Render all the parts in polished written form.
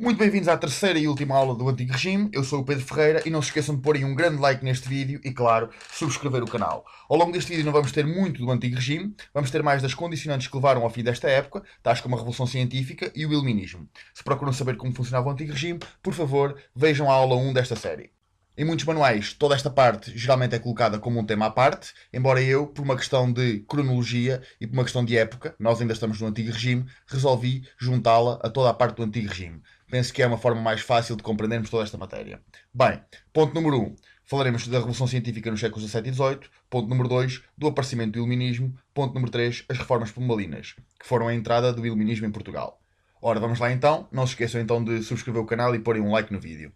Muito bem-vindos à terceira e última aula do Antigo Regime. Eu sou o Pedro Ferreira e não se esqueçam de porem um grande like neste vídeo e, claro, subscrever o canal. Ao longo deste vídeo não vamos ter muito do Antigo Regime, vamos ter mais das condicionantes que levaram ao fim desta época, tais como a Revolução Científica e o Iluminismo. Se procuram saber como funcionava o Antigo Regime, por favor, vejam a aula 1 desta série. Em muitos manuais, toda esta parte geralmente é colocada como um tema à parte, embora eu, por uma questão de cronologia e por uma questão de época, nós ainda estamos no Antigo Regime, resolvi juntá-la a toda a parte do Antigo Regime. Penso que é uma forma mais fácil de compreendermos toda esta matéria. Bem, ponto número 1. Falaremos da Revolução Científica nos séculos XVII e XVIII. Ponto número 2. Do aparecimento do Iluminismo. Ponto número 3. As reformas pombalinas, que foram a entrada do Iluminismo em Portugal. Ora, vamos lá então. Não se esqueçam então de subscrever o canal e porem um like no vídeo.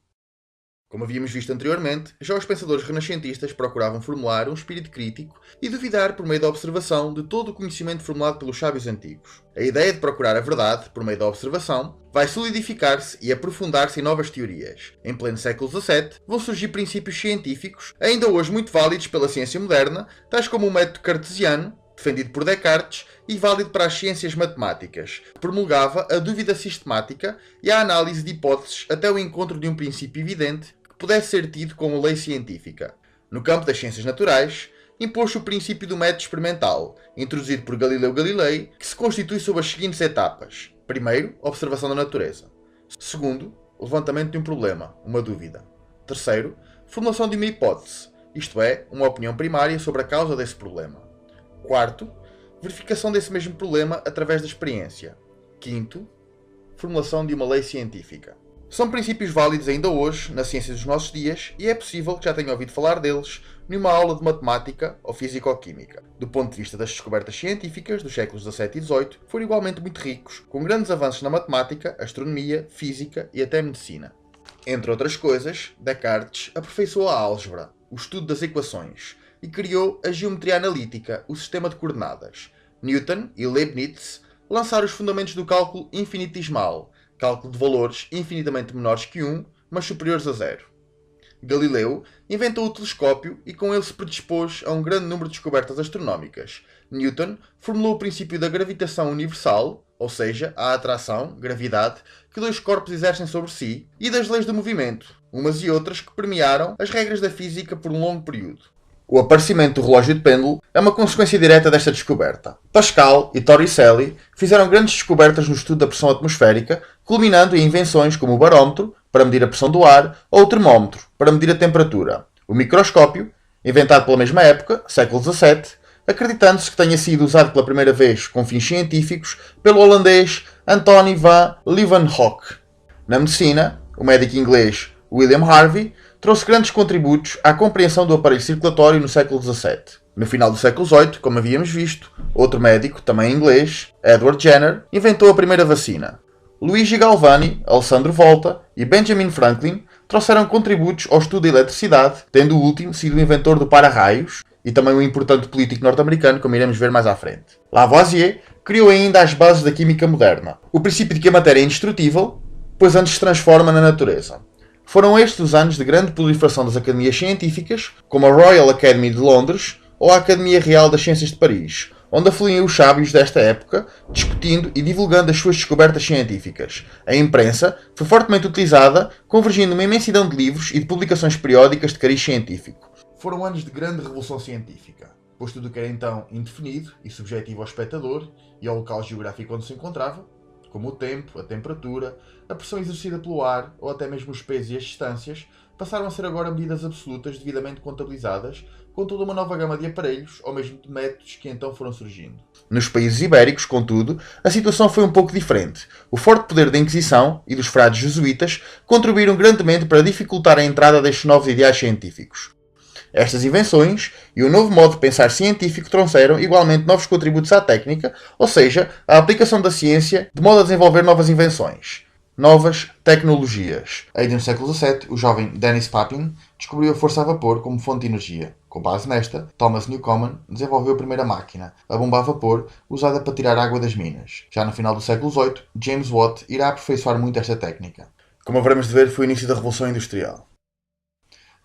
Como havíamos visto anteriormente, já os pensadores renascentistas procuravam formular um espírito crítico e duvidar por meio da observação de todo o conhecimento formulado pelos sábios antigos. A ideia de procurar a verdade por meio da observação vai solidificar-se e aprofundar-se em novas teorias. Em pleno século XVII, vão surgir princípios científicos, ainda hoje muito válidos pela ciência moderna, tais como o método cartesiano, defendido por Descartes e válido para as ciências matemáticas, que promulgava a dúvida sistemática e a análise de hipóteses até o encontro de um princípio evidente que pudesse ser tido como lei científica. No campo das ciências naturais, impôs-se o princípio do método experimental, introduzido por Galileu Galilei, que se constitui sob as seguintes etapas. Primeiro, observação da natureza. Segundo, levantamento de um problema, uma dúvida. Terceiro, formulação de uma hipótese, isto é, uma opinião primária sobre a causa desse problema. Quarto, verificação desse mesmo problema através da experiência. Quinto, formulação de uma lei científica. São princípios válidos ainda hoje, na ciência dos nossos dias, e é possível que já tenham ouvido falar deles numa aula de matemática ou físico-química. Do ponto de vista das descobertas científicas dos séculos XVII e XVIII, foram igualmente muito ricos, com grandes avanços na matemática, astronomia, física e até medicina. Entre outras coisas, Descartes aperfeiçoou a álgebra, o estudo das equações, e criou a geometria analítica, o sistema de coordenadas. Newton e Leibniz lançaram os fundamentos do cálculo infinitesimal, cálculo de valores infinitamente menores que 1, mas superiores a 0. Galileu inventou o telescópio e com ele se predispôs a um grande número de descobertas astronómicas. Newton formulou o princípio da gravitação universal, ou seja, a atração, gravidade, que dois corpos exercem sobre si, e das leis do movimento, umas e outras que permearam as regras da física por um longo período. O aparecimento do relógio de pêndulo é uma consequência direta desta descoberta. Pascal e Torricelli fizeram grandes descobertas no estudo da pressão atmosférica, culminando em invenções como o barómetro, para medir a pressão do ar, ou o termómetro, para medir a temperatura. O microscópio, inventado pela mesma época, século XVII, acreditando-se que tenha sido usado pela primeira vez com fins científicos pelo holandês Anthony van Leeuwenhoek. Na medicina, o médico inglês William Harvey trouxe grandes contributos à compreensão do aparelho circulatório no século XVII. No final do século XVIII, como havíamos visto, outro médico, também inglês, Edward Jenner, inventou a primeira vacina. Luigi Galvani, Alessandro Volta e Benjamin Franklin trouxeram contributos ao estudo da eletricidade, tendo o último sido o inventor do para-raios e também um importante político norte-americano, como iremos ver mais à frente. Lavoisier criou ainda as bases da química moderna, o princípio de que a matéria é indestrutível, pois antes se transforma na natureza. Foram estes os anos de grande proliferação das academias científicas, como a Royal Academy de Londres ou a Academia Real das Ciências de Paris, onde afluíam os sábios desta época, discutindo e divulgando as suas descobertas científicas. A imprensa foi fortemente utilizada, convergindo uma imensidão de livros e de publicações periódicas de cariz científico. Foram anos de grande revolução científica, pois tudo o que era então indefinido e subjetivo ao espectador e ao local geográfico onde se encontrava, como o tempo, a temperatura, a pressão exercida pelo ar ou até mesmo os pesos e as distâncias, passaram a ser agora medidas absolutas devidamente contabilizadas, com toda uma nova gama de aparelhos ou mesmo de métodos que então foram surgindo. Nos países ibéricos, contudo, a situação foi um pouco diferente. O forte poder da Inquisição e dos frades jesuítas contribuíram grandemente para dificultar a entrada destes novos ideais científicos. Estas invenções e o novo modo de pensar científico trouxeram igualmente novos contributos à técnica, ou seja, à aplicação da ciência de modo a desenvolver novas invenções, novas tecnologias. Ainda no século XVII, o jovem Denis Papin descobriu a força a vapor como fonte de energia. Com base nesta, Thomas Newcomen desenvolveu a primeira máquina, a bomba a vapor, usada para tirar água das minas. Já no final do século XVIII, James Watt irá aperfeiçoar muito esta técnica. Como haveremos de ver, foi o início da Revolução Industrial.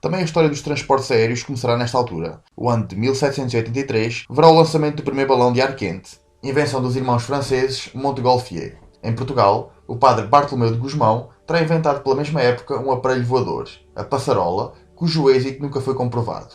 Também a história dos transportes aéreos começará nesta altura. O ano de 1783 verá o lançamento do primeiro balão de ar quente, invenção dos irmãos franceses Montgolfier. Em Portugal, o padre Bartolomeu de Gusmão terá inventado pela mesma época um aparelho voador, a passarola, cujo êxito nunca foi comprovado.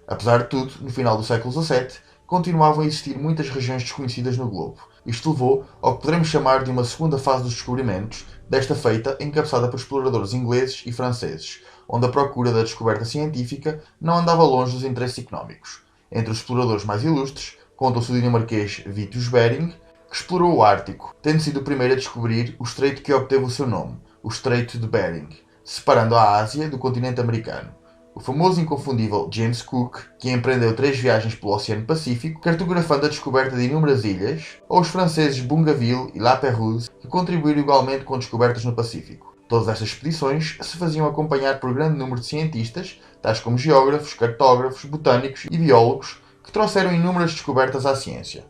Apesar de tudo, no final do século XVII, continuavam a existir muitas regiões desconhecidas no globo. Isto levou ao que poderemos chamar de uma segunda fase dos descobrimentos, desta feita encabeçada por exploradores ingleses e franceses, onde a procura da descoberta científica não andava longe dos interesses económicos. Entre os exploradores mais ilustres, conta-se o dinamarquês Vitus Bering, que explorou o Ártico, tendo sido o primeiro a descobrir o estreito que obteve o seu nome, o Estreito de Bering, separando a Ásia do continente americano. O famoso e inconfundível James Cook, que empreendeu 3 viagens pelo Oceano Pacífico, cartografando a descoberta de inúmeras ilhas, ou os franceses Bougainville e La Pérouse, que contribuíram igualmente com descobertas no Pacífico. Todas estas expedições se faziam acompanhar por grande número de cientistas, tais como geógrafos, cartógrafos, botânicos e biólogos, que trouxeram inúmeras descobertas à ciência.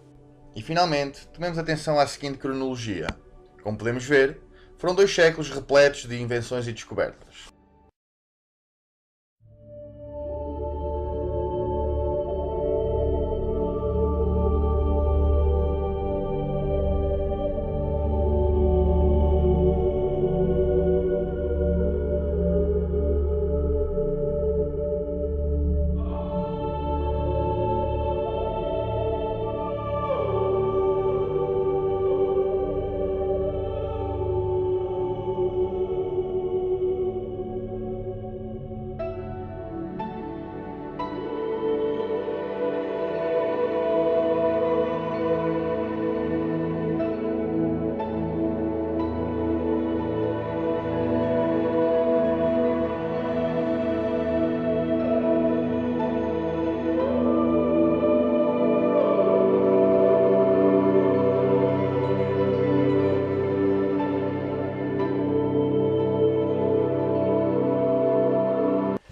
E finalmente, tomemos atenção à seguinte cronologia. Como podemos ver, foram 2 séculos repletos de invenções e descobertas.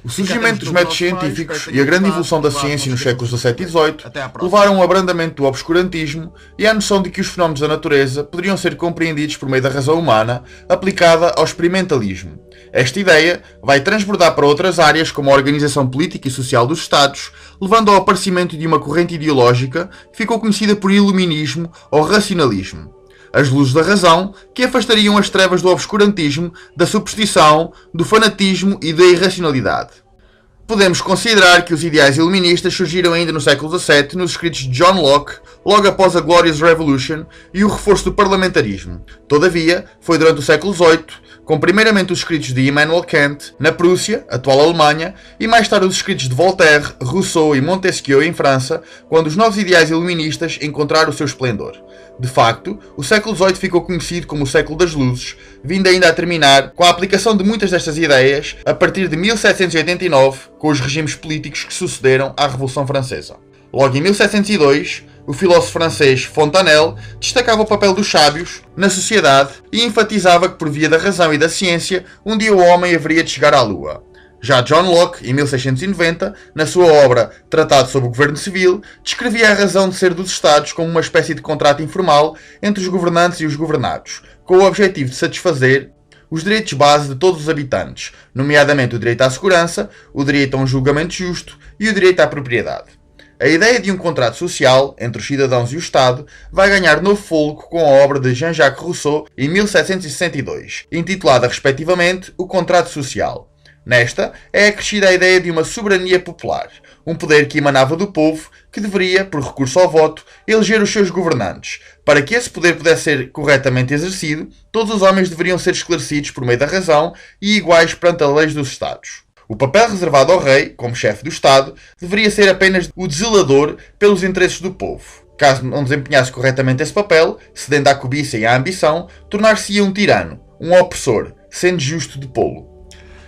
O surgimento dos métodos científicos e a grande evolução da ciência nos séculos XVII e XVIII levaram ao abrandamento do obscurantismo e à noção de que os fenómenos da natureza poderiam ser compreendidos por meio da razão humana aplicada ao experimentalismo. Esta ideia vai transbordar para outras áreas como a organização política e social dos Estados, levando ao aparecimento de uma corrente ideológica que ficou conhecida por iluminismo ou racionalismo. As luzes da razão, que afastariam as trevas do obscurantismo, da superstição, do fanatismo e da irracionalidade. Podemos considerar que os ideais iluministas surgiram ainda no século XVII nos escritos de John Locke, logo após a Glorious Revolution e o reforço do parlamentarismo. Todavia, foi durante o século XVIII, com primeiramente os escritos de Immanuel Kant, na Prússia, atual Alemanha, e mais tarde os escritos de Voltaire, Rousseau e Montesquieu em França, quando os novos ideais iluministas encontraram o seu esplendor. De facto, o século XVIII ficou conhecido como o século das luzes, vindo ainda a terminar com a aplicação de muitas destas ideias a partir de 1789, com os regimes políticos que sucederam à Revolução Francesa. Logo em 1702, o filósofo francês Fontanelle destacava o papel dos sábios na sociedade e enfatizava que por via da razão e da ciência um dia o homem haveria de chegar à Lua. Já John Locke, em 1690, na sua obra Tratado sobre o Governo Civil, descrevia a razão de ser dos Estados como uma espécie de contrato informal entre os governantes e os governados, com o objetivo de satisfazer os direitos base de todos os habitantes, nomeadamente o direito à segurança, o direito a um julgamento justo e o direito à propriedade. A ideia de um contrato social entre os cidadãos e o Estado vai ganhar novo fôlego com a obra de Jean-Jacques Rousseau em 1762, intitulada respectivamente O Contrato Social. Nesta é acrescida a ideia de uma soberania popular, um poder que emanava do povo que deveria, por recurso ao voto, eleger os seus governantes. Para que esse poder pudesse ser corretamente exercido, todos os homens deveriam ser esclarecidos por meio da razão e iguais perante as leis dos Estados. O papel reservado ao rei, como chefe do Estado, deveria ser apenas o zelador pelos interesses do povo. Caso não desempenhasse corretamente esse papel, cedendo à cobiça e à ambição, tornar-se-ia um tirano, um opressor, sendo justo de pô-lo.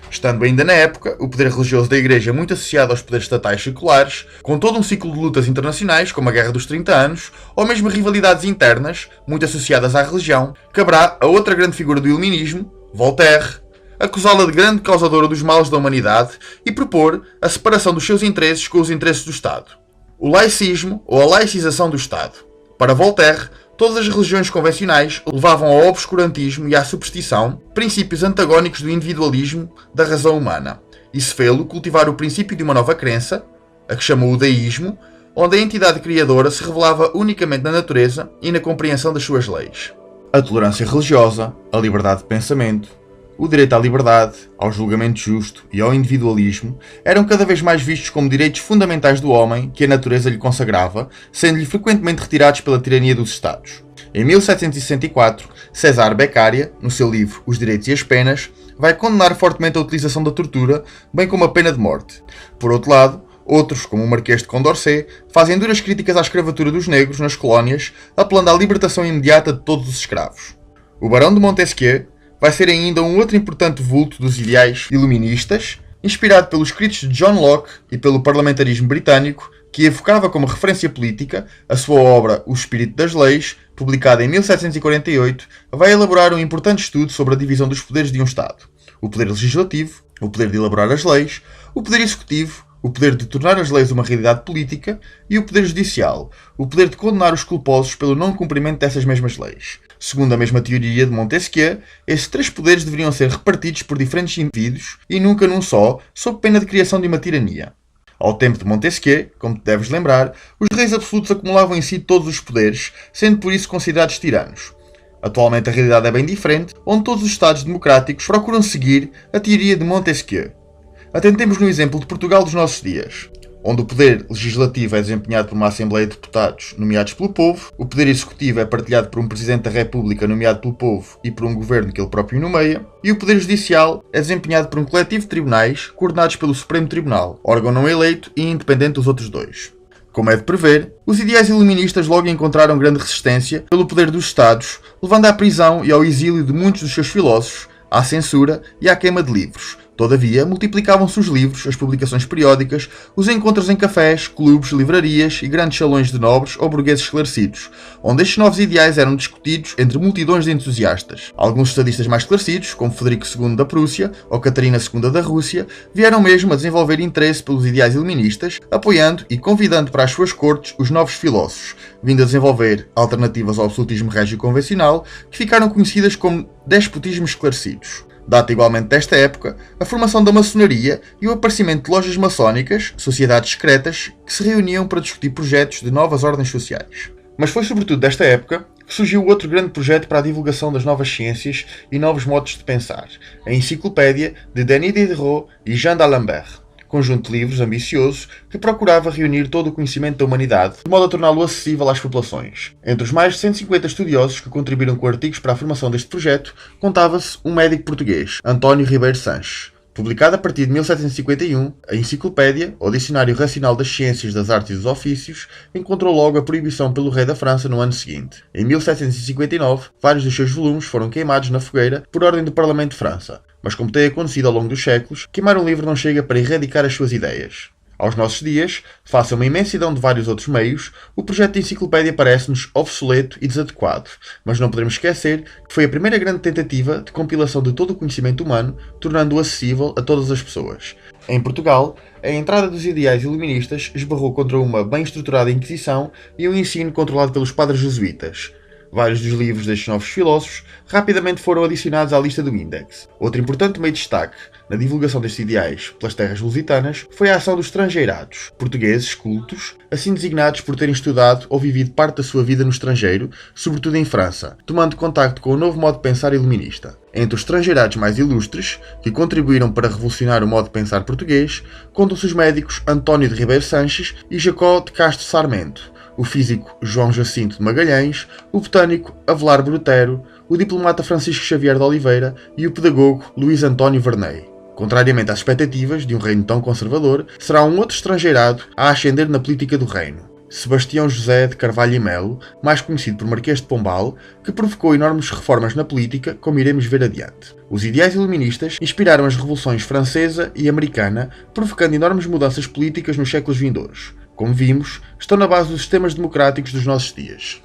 Estando ainda na época, o poder religioso da Igreja muito associado aos poderes estatais seculares, com todo um ciclo de lutas internacionais, como a Guerra dos 30 Anos, ou mesmo rivalidades internas, muito associadas à religião, caberá a outra grande figura do iluminismo, Voltaire, acusá-la de grande causadora dos males da humanidade e propor a separação dos seus interesses com os interesses do Estado. O laicismo, ou a laicização do Estado. Para Voltaire, todas as religiões convencionais levavam ao obscurantismo e à superstição, princípios antagónicos do individualismo da razão humana, e se fê-lo cultivar o princípio de uma nova crença, a que chamou o deísmo, onde a entidade criadora se revelava unicamente na natureza e na compreensão das suas leis. A tolerância religiosa, a liberdade de pensamento, o direito à liberdade, ao julgamento justo e ao individualismo eram cada vez mais vistos como direitos fundamentais do homem que a natureza lhe consagrava, sendo-lhe frequentemente retirados pela tirania dos Estados. Em 1764, César Beccaria, no seu livro Os Direitos e as Penas, vai condenar fortemente a utilização da tortura, bem como a pena de morte. Por outro lado, outros, como o Marquês de Condorcet, fazem duras críticas à escravatura dos negros nas colónias, apelando à libertação imediata de todos os escravos. O Barão de Montesquieu vai ser ainda um outro importante vulto dos ideais iluministas, inspirado pelos escritos de John Locke e pelo parlamentarismo britânico, que evocava como referência política a sua obra O Espírito das Leis, publicada em 1748, vai elaborar um importante estudo sobre a divisão dos poderes de um Estado: o poder legislativo, o poder de elaborar as leis, o poder executivo, o poder de tornar as leis uma realidade política e o poder judicial, o poder de condenar os culposos pelo não cumprimento dessas mesmas leis. Segundo a mesma teoria de Montesquieu, esses três poderes deveriam ser repartidos por diferentes indivíduos e nunca num só, sob pena de criação de uma tirania. Ao tempo de Montesquieu, como te deves lembrar, os reis absolutos acumulavam em si todos os poderes, sendo por isso considerados tiranos. Atualmente a realidade é bem diferente, onde todos os Estados democráticos procuram seguir a teoria de Montesquieu. Atentemos no exemplo de Portugal dos nossos dias, onde o poder legislativo é desempenhado por uma Assembleia de Deputados nomeados pelo povo, o poder executivo é partilhado por um Presidente da República nomeado pelo povo e por um governo que ele próprio nomeia, e o poder judicial é desempenhado por um coletivo de tribunais coordenados pelo Supremo Tribunal, órgão não eleito e independente dos outros dois. Como é de prever, os ideais iluministas logo encontraram grande resistência pelo poder dos Estados, levando à prisão e ao exílio de muitos dos seus filósofos, à censura e à queima de livros. Todavia, multiplicavam-se os livros, as publicações periódicas, os encontros em cafés, clubes, livrarias e grandes salões de nobres ou burgueses esclarecidos, onde estes novos ideais eram discutidos entre multidões de entusiastas. Alguns estadistas mais esclarecidos, como Frederico II da Prússia ou Catarina II da Rússia, vieram mesmo a desenvolver interesse pelos ideais iluministas, apoiando e convidando para as suas cortes os novos filósofos, vindo a desenvolver alternativas ao absolutismo régio convencional, que ficaram conhecidas como despotismos esclarecidos. Data igualmente desta época a formação da maçonaria e o aparecimento de lojas maçónicas, sociedades secretas, que se reuniam para discutir projetos de novas ordens sociais. Mas foi sobretudo desta época que surgiu outro grande projeto para a divulgação das novas ciências e novos modos de pensar, a Enciclopédia de Denis Diderot e Jean d'Alembert, conjunto de livros ambicioso que procurava reunir todo o conhecimento da humanidade, de modo a torná-lo acessível às populações. Entre os mais de 150 estudiosos que contribuíram com artigos para a formação deste projeto, contava-se um médico português, António Ribeiro Sanches. Publicada a partir de 1751, a Enciclopédia, ou Dicionário Racional das Ciências, das Artes e dos Ofícios, encontrou logo a proibição pelo rei da França no ano seguinte. Em 1759, vários dos seus volumes foram queimados na fogueira por ordem do Parlamento de França. Mas como tem acontecido ao longo dos séculos, queimar um livro não chega para erradicar as suas ideias. Aos nossos dias, face a uma imensidão de vários outros meios, o projeto de enciclopédia parece-nos obsoleto e desadequado, mas não podemos esquecer que foi a primeira grande tentativa de compilação de todo o conhecimento humano, tornando-o acessível a todas as pessoas. Em Portugal, a entrada dos ideais iluministas esbarrou contra uma bem estruturada Inquisição e um ensino controlado pelos padres jesuítas. Vários dos livros destes novos filósofos rapidamente foram adicionados à lista do Índex. Outro importante meio de destaque na divulgação destes ideais pelas terras lusitanas foi a ação dos estrangeirados, portugueses cultos, assim designados por terem estudado ou vivido parte da sua vida no estrangeiro, sobretudo em França, tomando contacto com o novo modo de pensar iluminista. Entre os estrangeirados mais ilustres, que contribuíram para revolucionar o modo de pensar português, contam-se os médicos António de Ribeiro Sanches e Jacó de Castro Sarmento, o físico João Jacinto de Magalhães, o botânico Avelar Brotero, o diplomata Francisco Xavier de Oliveira e o pedagogo Luís António Verney. Contrariamente às expectativas de um reino tão conservador, será um outro estrangeirado a ascender na política do reino, Sebastião José de Carvalho e Melo, mais conhecido por Marquês de Pombal, que provocou enormes reformas na política, como iremos ver adiante. Os ideais iluministas inspiraram as revoluções francesa e americana, provocando enormes mudanças políticas nos séculos vindouros. Como vimos, estão na base dos sistemas democráticos dos nossos dias.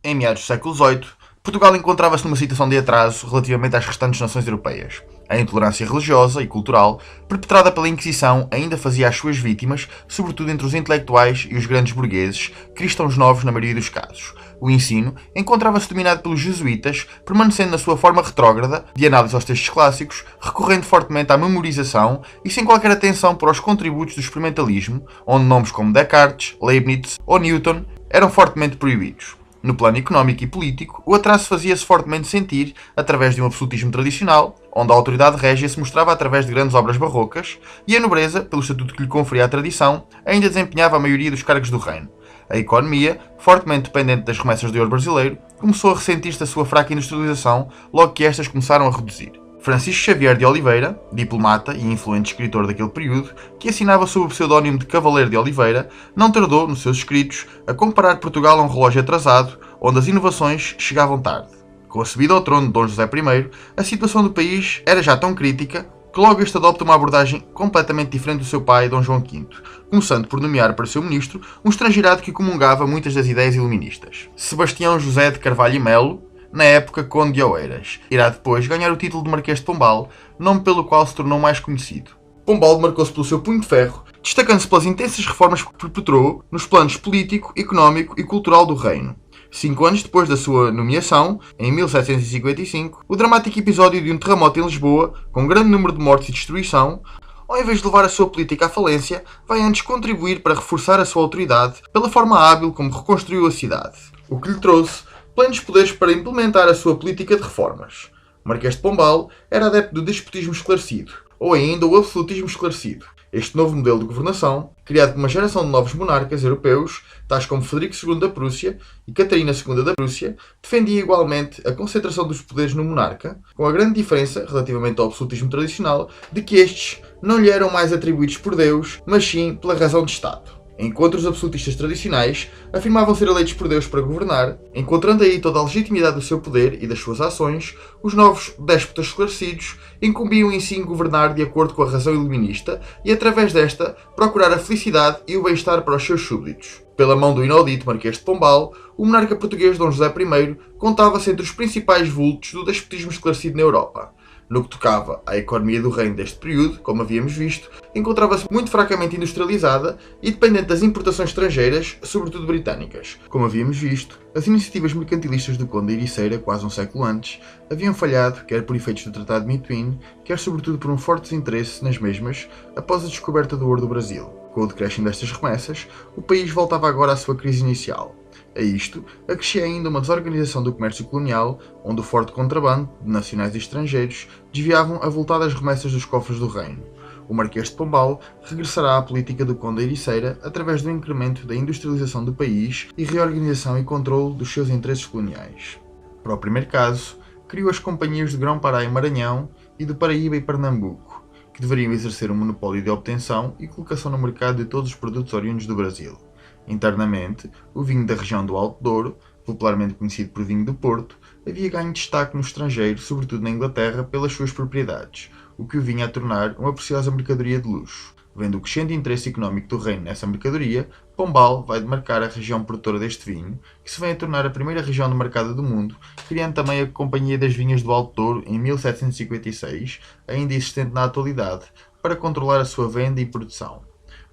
Em meados do século XVIII, Portugal encontrava-se numa situação de atraso relativamente às restantes nações europeias. A intolerância religiosa e cultural, perpetrada pela Inquisição, ainda fazia as suas vítimas, sobretudo entre os intelectuais e os grandes burgueses, cristãos novos na maioria dos casos. O ensino encontrava-se dominado pelos jesuítas, permanecendo na sua forma retrógrada de análise aos textos clássicos, recorrendo fortemente à memorização e sem qualquer atenção para os contributos do experimentalismo, onde nomes como Descartes, Leibniz ou Newton eram fortemente proibidos. No plano económico e político, o atraso fazia-se fortemente sentir através de um absolutismo tradicional, onde a autoridade régia se mostrava através de grandes obras barrocas, e a nobreza, pelo estatuto que lhe conferia a tradição, ainda desempenhava a maioria dos cargos do reino. A economia, fortemente dependente das remessas de ouro brasileiro, começou a ressentir-se da sua fraca industrialização logo que estas começaram a reduzir. Francisco Xavier de Oliveira, diplomata e influente escritor daquele período, que assinava sob o pseudónimo de Cavaleiro de Oliveira, não tardou, nos seus escritos, a comparar Portugal a um relógio atrasado, onde as inovações chegavam tarde. Com a subida ao trono de Dom José I, a situação do país era já tão crítica que logo este adopta uma abordagem completamente diferente do seu pai, Dom João V, começando por nomear para seu ministro um estrangeirado que comungava muitas das ideias iluministas. Sebastião José de Carvalho e Melo, na época Conde de Oeiras, irá depois ganhar o título de Marquês de Pombal, nome pelo qual se tornou mais conhecido. Pombal marcou-se pelo seu punho de ferro, destacando-se pelas intensas reformas que perpetrou nos planos político, económico e cultural do reino. 5 anos depois da sua nomeação, em 1755, o dramático episódio de um terremoto em Lisboa, com um grande número de mortes e destruição, ao invés de levar a sua política à falência, vai antes contribuir para reforçar a sua autoridade pela forma hábil como reconstruiu a cidade, o que lhe trouxe plenos poderes para implementar a sua política de reformas. O Marquês de Pombal era adepto do despotismo esclarecido, ou ainda o absolutismo esclarecido. Este novo modelo de governação, criado por uma geração de novos monarcas europeus, tais como Frederico II da Prússia e Catarina II da Prússia, defendia igualmente a concentração dos poderes no monarca, com a grande diferença, relativamente ao absolutismo tradicional, de que estes não lhe eram mais atribuídos por Deus, mas sim pela razão de Estado. Enquanto os absolutistas tradicionais afirmavam ser eleitos por Deus para governar, encontrando aí toda a legitimidade do seu poder e das suas ações, os novos déspotas esclarecidos incumbiam em si governar de acordo com a razão iluminista e, através desta, procurar a felicidade e o bem-estar para os seus súbditos. Pela mão do inaudito Marquês de Pombal, o monarca português Dom José I contava-se entre os principais vultos do despotismo esclarecido na Europa. No que tocava à economia do reino deste período, como havíamos visto, encontrava-se muito fracamente industrializada e dependente das importações estrangeiras, sobretudo britânicas. Como havíamos visto, as iniciativas mercantilistas do Conde de Ericeira, quase um século antes, haviam falhado, quer por efeitos do Tratado de Mituíne, quer sobretudo por um forte desinteresse nas mesmas após a descoberta do ouro do Brasil. Com o decréscimo destas remessas, o país voltava agora à sua crise inicial. A isto, acrescia ainda uma desorganização do comércio colonial, onde o forte contrabando, de nacionais e estrangeiros, desviavam avultadas remessas dos cofres do reino. O Marquês de Pombal regressará à política do Conde de Ericeira através do incremento da industrialização do país e reorganização e controle dos seus interesses coloniais. Para o primeiro caso, criou as companhias de Grão-Pará e Maranhão e de Paraíba e Pernambuco, que deveriam exercer um monopólio de obtenção e colocação no mercado de todos os produtos oriundos do Brasil. Internamente, o vinho da região do Alto Douro, popularmente conhecido por vinho do Porto, havia ganho destaque no estrangeiro, sobretudo na Inglaterra, pelas suas propriedades, o que o vinha a tornar uma preciosa mercadoria de luxo. Vendo o crescente interesse económico do reino nessa mercadoria, Pombal vai demarcar a região produtora deste vinho, que se vem a tornar a primeira região de mercado do mundo, criando também a Companhia das Vinhas do Alto Douro em 1756, ainda existente na atualidade, para controlar a sua venda e produção.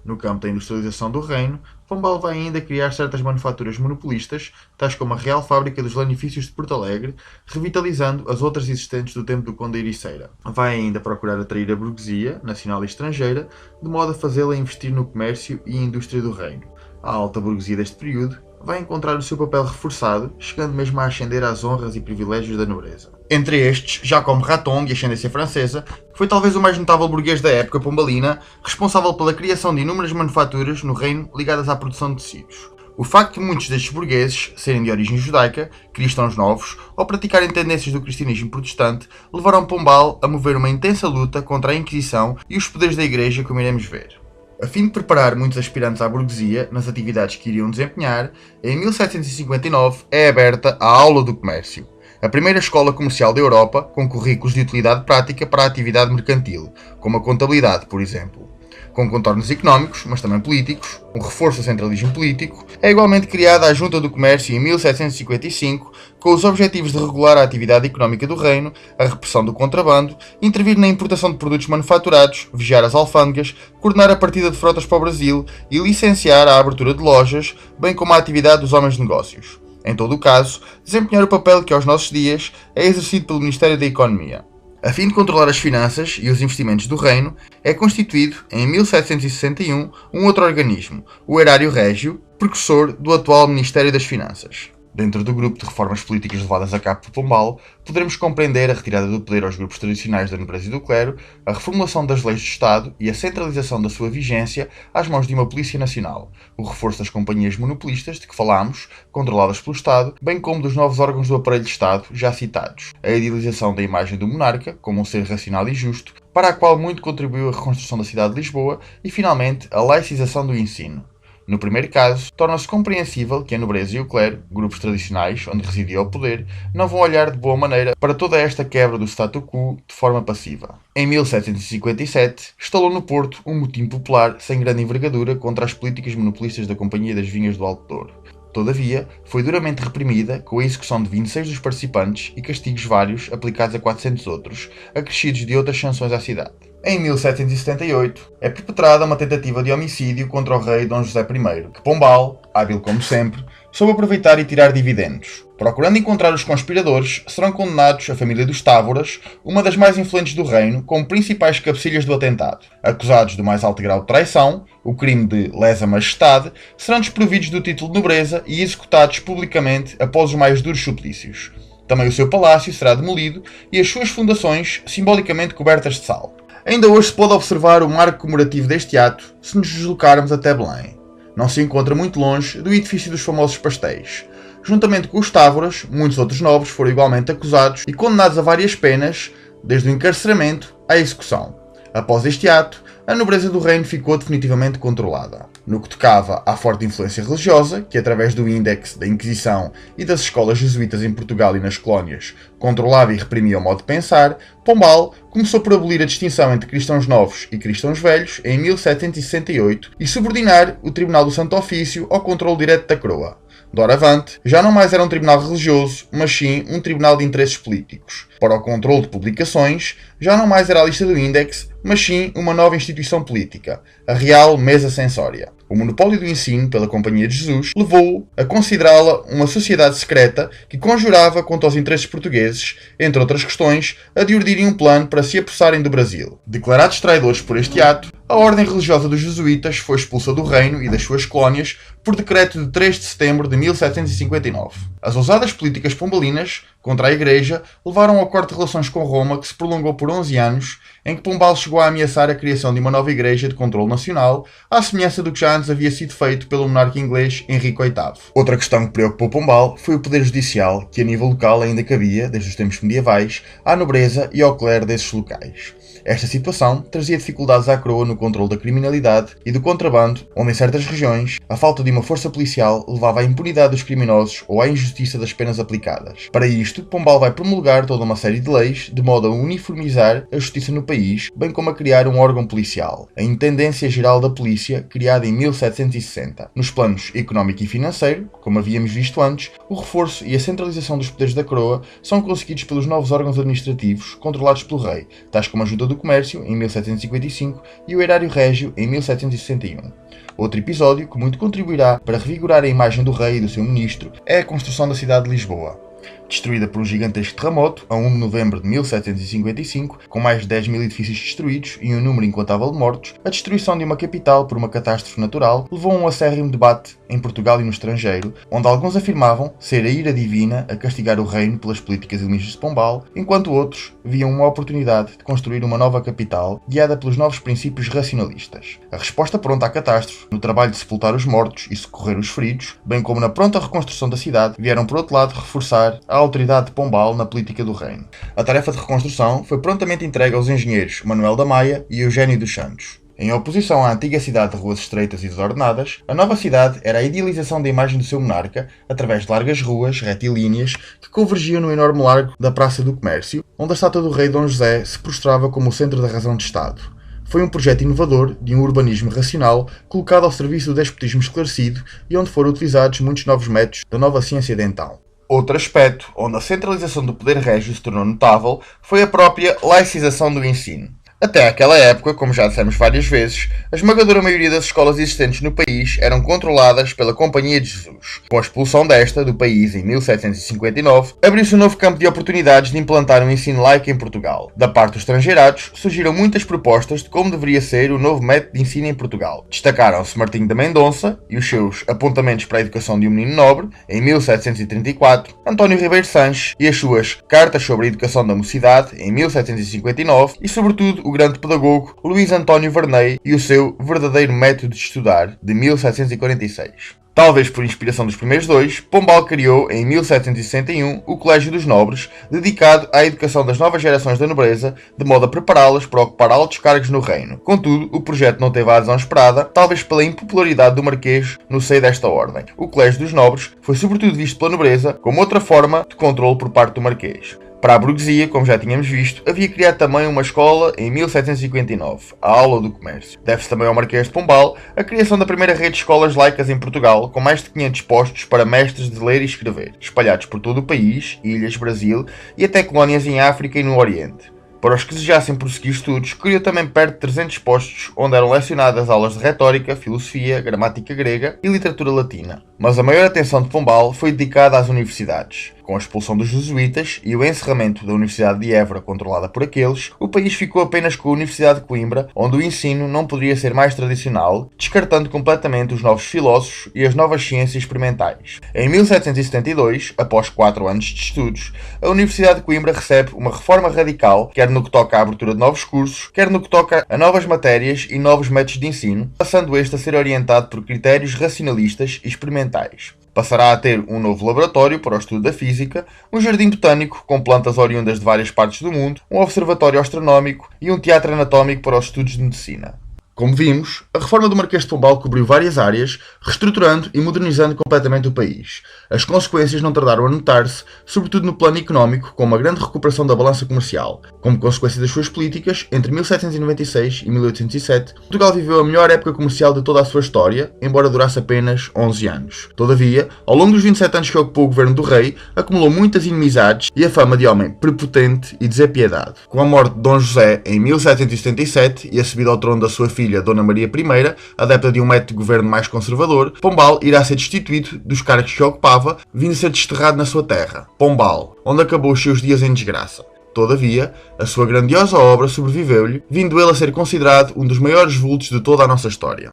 No campo da industrialização do reino, Pombal vai ainda criar certas manufaturas monopolistas, tais como a Real Fábrica dos Lanifícios de Porto Alegre, revitalizando as outras existentes do tempo do Conde de Ericeira. Vai ainda procurar atrair a burguesia, nacional e estrangeira, de modo a fazê-la investir no comércio e indústria do reino. A alta burguesia deste período vai encontrar o seu papel reforçado, chegando mesmo a ascender às honras e privilégios da nobreza. Entre estes, Jacome Raton, de ascendência francesa, que foi talvez o mais notável burguês da época pombalina, responsável pela criação de inúmeras manufaturas no reino ligadas à produção de tecidos. O facto de muitos destes burgueses serem de origem judaica, cristãos novos, ou praticarem tendências do cristianismo protestante, levaram Pombal a mover uma intensa luta contra a Inquisição e os poderes da Igreja, como iremos ver. A fim de preparar muitos aspirantes à burguesia nas atividades que iriam desempenhar, em 1759 é aberta a Aula do Comércio, a primeira escola comercial da Europa com currículos de utilidade prática para a atividade mercantil, como a contabilidade, por exemplo. Com contornos económicos, mas também políticos, um reforço do centralismo político, é igualmente criada a Junta do Comércio em 1755, com os objetivos de regular a atividade económica do reino, a repressão do contrabando, intervir na importação de produtos manufaturados, vigiar as alfândegas, coordenar a partida de frotas para o Brasil e licenciar a abertura de lojas, bem como a atividade dos homens de negócios. Em todo o caso, desempenhar o papel que aos nossos dias é exercido pelo Ministério da Economia. A fim de controlar as finanças e os investimentos do reino, é constituído, em 1761, um outro organismo, o Erário Régio, precursor do atual Ministério das Finanças. Dentro do grupo de reformas políticas levadas a cabo por Pombal, poderemos compreender a retirada do poder aos grupos tradicionais da nobreza e do clero, a reformulação das leis do Estado e a centralização da sua vigência às mãos de uma Polícia Nacional, o reforço das companhias monopolistas de que falámos, controladas pelo Estado, bem como dos novos órgãos do aparelho de Estado já citados, a idealização da imagem do monarca como um ser racional e justo, para a qual muito contribuiu a reconstrução da cidade de Lisboa e, finalmente, a laicização do ensino. No primeiro caso, torna-se compreensível que a nobreza e o clero, grupos tradicionais onde residia o poder, não vão olhar de boa maneira para toda esta quebra do statu quo de forma passiva. Em 1757, estalou no Porto um motim popular sem grande envergadura contra as políticas monopolistas da Companhia das Vinhas do Alto Douro. Todavia, foi duramente reprimida com a execução de 26 dos participantes e castigos vários aplicados a 400 outros, acrescidos de outras sanções à cidade. Em 1778, é perpetrada uma tentativa de homicídio contra o rei Dom José I, que Pombal, hábil como sempre, soube aproveitar e tirar dividendos. Procurando encontrar os conspiradores, serão condenados a família dos Távoras, uma das mais influentes do reino, como principais cabecilhas do atentado. Acusados do mais alto grau de traição, o crime de lesa majestade, serão desprovidos do título de nobreza e executados publicamente após os mais duros suplícios. Também o seu palácio será demolido e as suas fundações simbolicamente cobertas de sal. Ainda hoje se pode observar o marco comemorativo deste ato se nos deslocarmos até Belém. Não se encontra muito longe do edifício dos famosos pastéis. Juntamente com os Távoras, muitos outros nobres foram igualmente acusados e condenados a várias penas, desde o encarceramento à execução. Após este ato, a nobreza do reino ficou definitivamente controlada. No que tocava à forte influência religiosa, que através do índex da Inquisição e das escolas jesuítas em Portugal e nas colónias, controlava e reprimia o modo de pensar, Pombal começou por abolir a distinção entre cristãos novos e cristãos velhos em 1768 e subordinar o Tribunal do Santo Ofício ao controle direto da coroa. Doravante, já não mais era um tribunal religioso, mas sim um tribunal de interesses políticos. Para o controle de publicações, já não mais era a lista do índex, mas sim uma nova instituição política, a Real Mesa Censória. O monopólio do ensino pela Companhia de Jesus levou-o a considerá-la uma sociedade secreta que conjurava contra os interesses portugueses, entre outras questões, a de urdirem um plano para se apossarem do Brasil. Declarados traidores por este ato, a ordem religiosa dos jesuítas foi expulsa do reino e das suas colónias por decreto de 3 de setembro de 1759. As ousadas políticas pombalinas contra a Igreja levaram ao corte de relações com Roma, que se prolongou por 11 anos, em que Pombal chegou a ameaçar a criação de uma nova Igreja de controle nacional, à semelhança do que já antes havia sido feito pelo monarca inglês Henrique VIII. Outra questão que preocupou Pombal foi o poder judicial, que a nível local ainda cabia, desde os tempos medievais, à nobreza e ao clero desses locais. Esta situação trazia dificuldades à coroa no controle da criminalidade e do contrabando, onde em certas regiões a falta de uma força policial levava à impunidade dos criminosos ou à injustiça das penas aplicadas. Para isto, Pombal vai promulgar toda uma série de leis de modo a uniformizar a justiça no país, bem como a criar um órgão policial, a Intendência Geral da Polícia, criada em 1760. Nos planos económico e financeiro, como havíamos visto antes, o reforço e a centralização dos poderes da coroa são conseguidos pelos novos órgãos administrativos controlados pelo rei, tais como a Junta do Comércio, em 1755, e o Erário Régio, em 1761. Outro episódio que muito contribuirá para revigorar a imagem do rei e do seu ministro é a construção da cidade de Lisboa. Destruída por um gigantesco terremoto, a 1 de novembro de 1755, com mais de 10 mil edifícios destruídos e um número incontável de mortos, a destruição de uma capital por uma catástrofe natural levou a um acérrimo debate em Portugal e no estrangeiro, onde alguns afirmavam ser a ira divina a castigar o reino pelas políticas iluministas de Pombal, enquanto outros viam uma oportunidade de construir uma nova capital guiada pelos novos princípios racionalistas. A resposta pronta à catástrofe, no trabalho de sepultar os mortos e socorrer os feridos, bem como na pronta reconstrução da cidade, vieram por outro lado reforçar a autoridade de Pombal na política do reino. A tarefa de reconstrução foi prontamente entregue aos engenheiros Manuel da Maia e Eugênio dos Santos. Em oposição à antiga cidade de ruas estreitas e desordenadas, a nova cidade era a idealização da imagem do seu monarca, através de largas ruas retilíneas que convergiam no enorme largo da Praça do Comércio, onde a estátua do rei Dom José se prostrava como o centro da razão de Estado. Foi um projeto inovador de um urbanismo racional colocado ao serviço do despotismo esclarecido e onde foram utilizados muitos novos métodos da nova ciência de então. Outro aspecto onde a centralização do poder régio se tornou notável foi a própria laicização do ensino. Até aquela época, como já dissemos várias vezes, a esmagadora maioria das escolas existentes no país eram controladas pela Companhia de Jesus. Com a expulsão desta do país em 1759, abriu-se um novo campo de oportunidades de implantar um ensino laico em Portugal. Da parte dos estrangeirados, surgiram muitas propostas de como deveria ser o novo método de ensino em Portugal. Destacaram-se Martinho da Mendonça e os seus Apontamentos para a Educação de um Menino Nobre, em 1734, António Ribeiro Sanches e as suas Cartas sobre a Educação da Mocidade, em 1759, e sobretudo o grande pedagogo Luís António Varney e o seu Verdadeiro Método de Estudar, de 1746. Talvez por inspiração dos primeiros dois, Pombal criou, em 1761, o Colégio dos Nobres, dedicado à educação das novas gerações da nobreza, de modo a prepará-las para ocupar altos cargos no reino. Contudo, o projeto não teve a adesão esperada, talvez pela impopularidade do Marquês no seio desta ordem. O Colégio dos Nobres foi sobretudo visto pela nobreza como outra forma de controle por parte do Marquês. Para a burguesia, como já tínhamos visto, havia criado também uma escola em 1759, a Aula do Comércio. Deve-se também ao Marquês de Pombal a criação da primeira rede de escolas laicas em Portugal, com mais de 500 postos para mestres de ler e escrever, espalhados por todo o país, ilhas, Brasil e até colónias em África e no Oriente. Para os que desejassem prosseguir estudos, criou também perto de 300 postos, onde eram lecionadas aulas de retórica, filosofia, gramática grega e literatura latina. Mas a maior atenção de Pombal foi dedicada às universidades. Com a expulsão dos jesuítas e o encerramento da Universidade de Évora, controlada por aqueles, o país ficou apenas com a Universidade de Coimbra, onde o ensino não poderia ser mais tradicional, descartando completamente os novos filósofos e as novas ciências experimentais. Em 1772, após 4 anos de estudos, a Universidade de Coimbra recebe uma reforma radical, quer no que toca à abertura de novos cursos, quer no que toca a novas matérias e novos métodos de ensino, passando este a ser orientado por critérios racionalistas e experimentais. Passará a ter um novo laboratório para o estudo da física, um jardim botânico com plantas oriundas de várias partes do mundo, um observatório astronómico e um teatro anatómico para os estudos de medicina. Como vimos, a reforma do Marquês de Pombal cobriu várias áreas, reestruturando e modernizando completamente o país. As consequências não tardaram a notar-se, sobretudo no plano económico, com uma grande recuperação da balança comercial. Como consequência das suas políticas, entre 1796 e 1807, Portugal viveu a melhor época comercial de toda a sua história, embora durasse apenas 11 anos. Todavia, ao longo dos 27 anos que ocupou o governo do rei, acumulou muitas inimizades e a fama de homem prepotente e desapiedado. Com a morte de Dom José em 1777 e a subida ao trono da sua filha Dona Maria I, adepta de um método de governo mais conservador, Pombal irá ser destituído dos cargos que ocupava, vindo a ser desterrado na sua terra, Pombal, onde acabou os seus dias em desgraça. Todavia, a sua grandiosa obra sobreviveu-lhe, vindo ele a ser considerado um dos maiores vultos de toda a nossa história.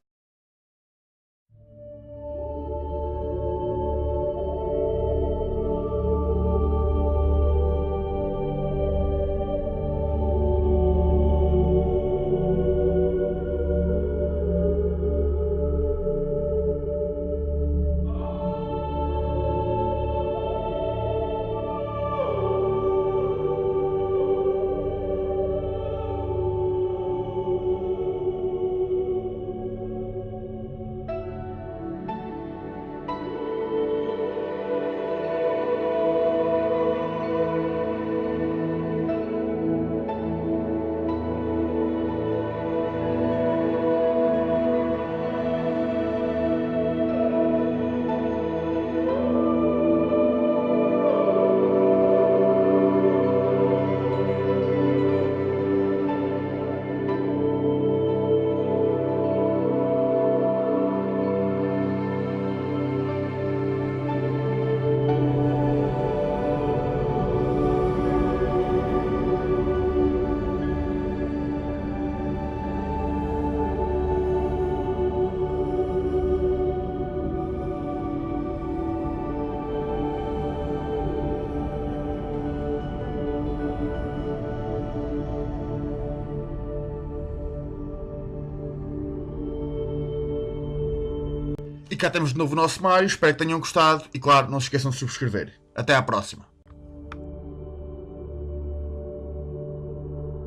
E cá temos de novo o nosso Mário, espero que tenham gostado e claro, não se esqueçam de subscrever. Até à próxima.